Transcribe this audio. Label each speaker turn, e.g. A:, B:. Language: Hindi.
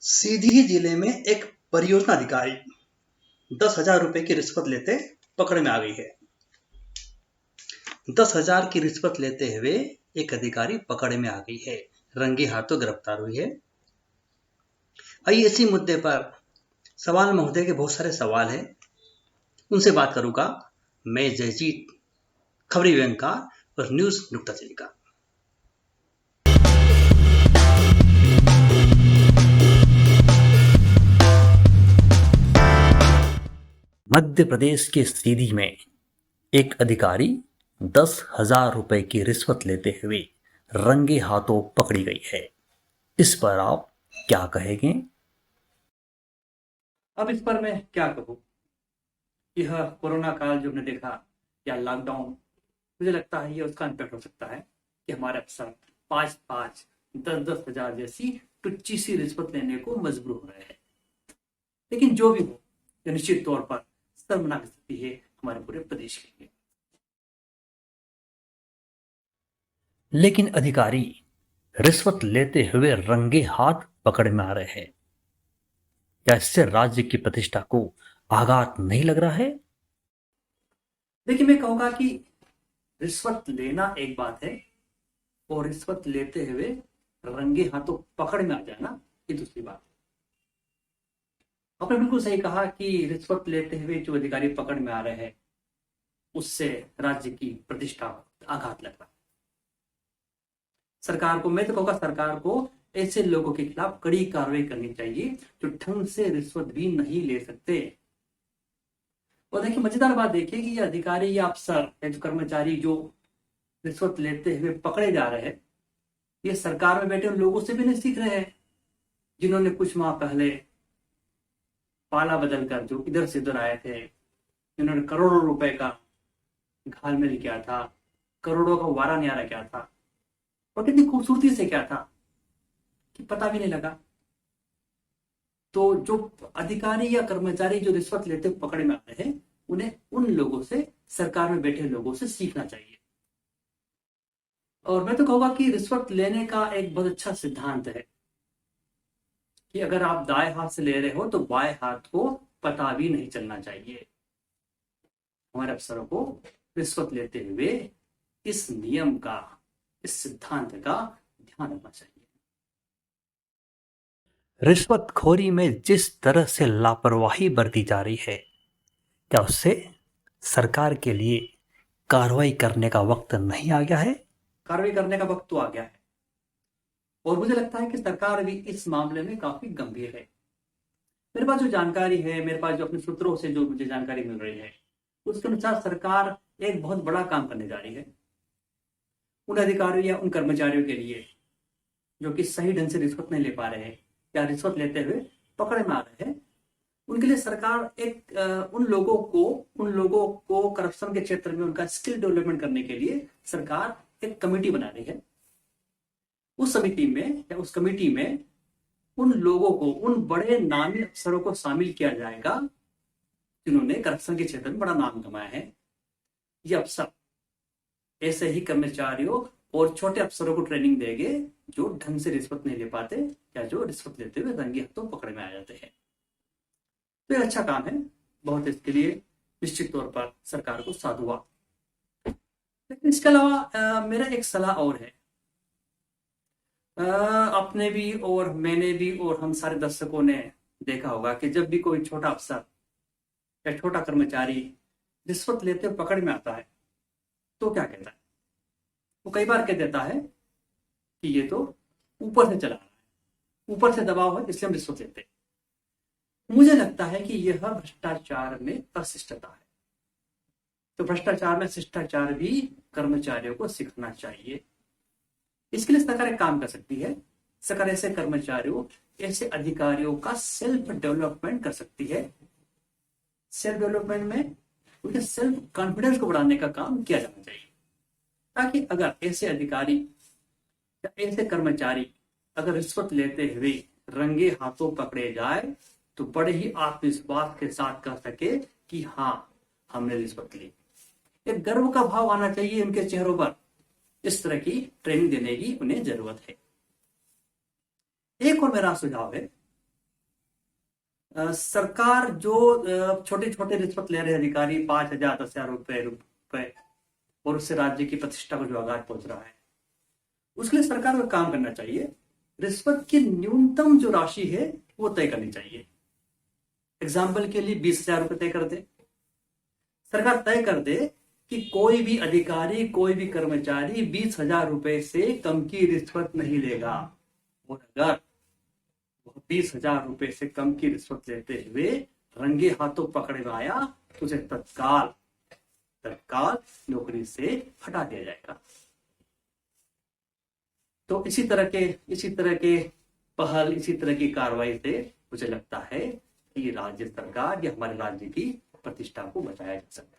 A: सीधी जिले में एक परियोजना अधिकारी 10,000 रुपए की रिश्वत लेते पकड़ में आ गई है। 10,000 की रिश्वत लेते हुए एक अधिकारी पकड़ में आ गई है, रंगे हाथों गिरफ्तार हुई है। आइए इसी मुद्दे पर सवाल महोदय के बहुत सारे सवाल हैं, उनसे बात करूंगा मैं जयजीत, खबरी व्यंगकार और न्यूज नुक्ताचीनी का। मध्य प्रदेश के सीधी में एक अधिकारी 10,000 रुपए की रिश्वत लेते हुए रंगे हाथों पकड़ी गई है। इस पर आप क्या कहेंगे?
B: अब इस पर मैं क्या कहूँ। यह कोरोना काल जो हमने देखा या लॉकडाउन, मुझे लगता है ये उसका इम्पैक्ट हो सकता है कि हमारे अफसर 5-5, 10-10 हजार जैसी टुच्ची सी रिश्वत लेने को मजबूर हो रहे हैं। लेकिन जो भी हो, यह निश्चित तौर पर शर्मनाक स्थिति है हमारे पूरे प्रदेश के लिए।
A: लेकिन अधिकारी रिश्वत लेते हुए रंगे हाथ पकड़ में आ रहे हैं। क्या इससे राज्य की प्रतिष्ठा को आघात नहीं लग रहा है?
B: देखिए, मैं कहूंगा कि रिश्वत लेना एक बात है और रिश्वत लेते हुए रंगे हाथों पकड़ में आ जाना ये दूसरी बात है। आपने बिल्कुल सही कहा कि रिश्वत लेते हुए जो अधिकारी पकड़ में आ रहे हैं उससे राज्य की प्रतिष्ठा आघात लग रहा है। सरकार को, मैं तो कहूँगा सरकार को ऐसे लोगों के खिलाफ कड़ी कार्रवाई करनी चाहिए जो ढंग से रिश्वत भी नहीं ले सकते। और देखिए, मजेदार बात देखिए कि ये अधिकारी या अफसर या जो कर्मचारी जो रिश्वत लेते हुए पकड़े जा रहे हैं, ये सरकार में बैठे उन लोगों से भी नहीं सीख रहे हैं जिन्होंने कुछ माह पहले पाला बदल कर जो इधर से उधर आए थे, जिन्होंने करोड़ों रुपए का घालमेल किया था, करोड़ों का वारा न्यारा किया था और कितनी खूबसूरती से क्या था कि पता भी नहीं लगा। तो जो अधिकारी या कर्मचारी जो रिश्वत लेते पकड़े में आ रहे हैं, उन्हें उन लोगों से, सरकार में बैठे लोगों से सीखना चाहिए। और मैं तो कहूंगा कि रिश्वत लेने का एक बहुत अच्छा सिद्धांत है कि अगर आप दाएं हाथ से ले रहे हो तो बाएं हाथ को पता भी नहीं चलना चाहिए। हमारे अफसरों को रिश्वत लेते हुए इस नियम का, इस सिद्धांत का ध्यान रखना चाहिए।
A: रिश्वतखोरी में जिस तरह से लापरवाही बरती जा रही है, क्या उससे सरकार के लिए कार्रवाई करने का वक्त नहीं आ गया है?
B: कार्रवाई करने का वक्त तो आ गया है और मुझे लगता है कि सरकार भी इस मामले में काफी गंभीर है। मेरे पास जो जानकारी है, मेरे पास जो अपने सूत्रों से जो मुझे जानकारी मिल रही है, उसके अनुसार सरकार एक बहुत बड़ा काम करने जा रही है। उन अधिकारियों या उन कर्मचारियों के लिए जो कि सही ढंग से रिश्वत नहीं ले पा रहे हैं या रिश्वत लेते हुए पकड़े में आ रहे हैं, उनके लिए सरकार एक उन लोगों को करप्शन के क्षेत्र में उनका स्किल डेवलपमेंट करने के लिए सरकार एक कमेटी बना रही है। उस कमेटी में उन लोगों को, उन बड़े नामी अफसरों को शामिल किया जाएगा जिन्होंने करप्शन के क्षेत्र में बड़ा नाम कमाया है। ये अफसर ऐसे ही कर्मचारियों और छोटे अफसरों को ट्रेनिंग देंगे जो ढंग से रिश्वत नहीं ले पाते या जो रिश्वत लेते हुए रंगे हाथों पकड़े में आ जाते हैं। तो ये अच्छा काम है, बहुत इसके लिए निश्चित तौर पर सरकार को साधुवाद। लेकिन इसके अलावा मेरा एक सलाह और है। आपने भी और मैंने भी और हम सारे दर्शकों ने देखा होगा कि जब भी कोई छोटा अफसर या छोटा कर्मचारी रिश्वत लेते पकड़ में आता है तो क्या कहता है? वो कई बार कह देता है कि ये तो ऊपर से चला रहा है, ऊपर से दबाव है इसलिए हम रिश्वत लेते हैं। मुझे लगता है कि यह भ्रष्टाचार में अशिष्टता है। तो भ्रष्टाचार में शिष्टाचार भी कर्मचारियों को सीखना चाहिए। इसके लिए सरकार एक काम कर सकती है। सरकार ऐसे कर्मचारियों, ऐसे अधिकारियों का सेल्फ डेवलपमेंट कर सकती है। सेल्फ डेवलपमेंट में उनके सेल्फ कॉन्फिडेंस को बढ़ाने का काम किया जाना चाहिए, ताकि अगर ऐसे अधिकारी या ऐसे कर्मचारी अगर रिश्वत लेते हुए रंगे हाथों पकड़े जाए तो बड़े ही आत्मविश्वास के साथ कह सके कि हाँ, हमने रिश्वत ली। एक गर्व का भाव आना चाहिए उनके चेहरों पर। इस तरह की ट्रेनिंग देने की उन्हें जरूरत है। एक और मेरा सुझाव है सरकार जो छोटे छोटे रिश्वत ले रहे अधिकारी 5,000 10,000 रुपए और उससे राज्य की प्रतिष्ठा को जो आघात पहुंच रहा है, उसके लिए सरकार को काम करना चाहिए। रिश्वत की न्यूनतम जो राशि है वो तय करनी चाहिए। एग्जाम्पल के लिए 20,000 रुपए तय कर दे, सरकार तय कर दे कि कोई भी अधिकारी कोई भी कर्मचारी 20,000 रुपए से कम की रिश्वत नहीं लेगा, और अगर वह 20,000 रुपए से कम की रिश्वत लेते हुए रंगे हाथों पकड़े में आया तो उसे तत्काल नौकरी से हटा दिया जाएगा। तो इसी तरह के पहल, इसी तरह की कार्रवाई से मुझे लगता है कि राज्य सरकार या हमारे राज्य की प्रतिष्ठा को बचाया जा सकता है।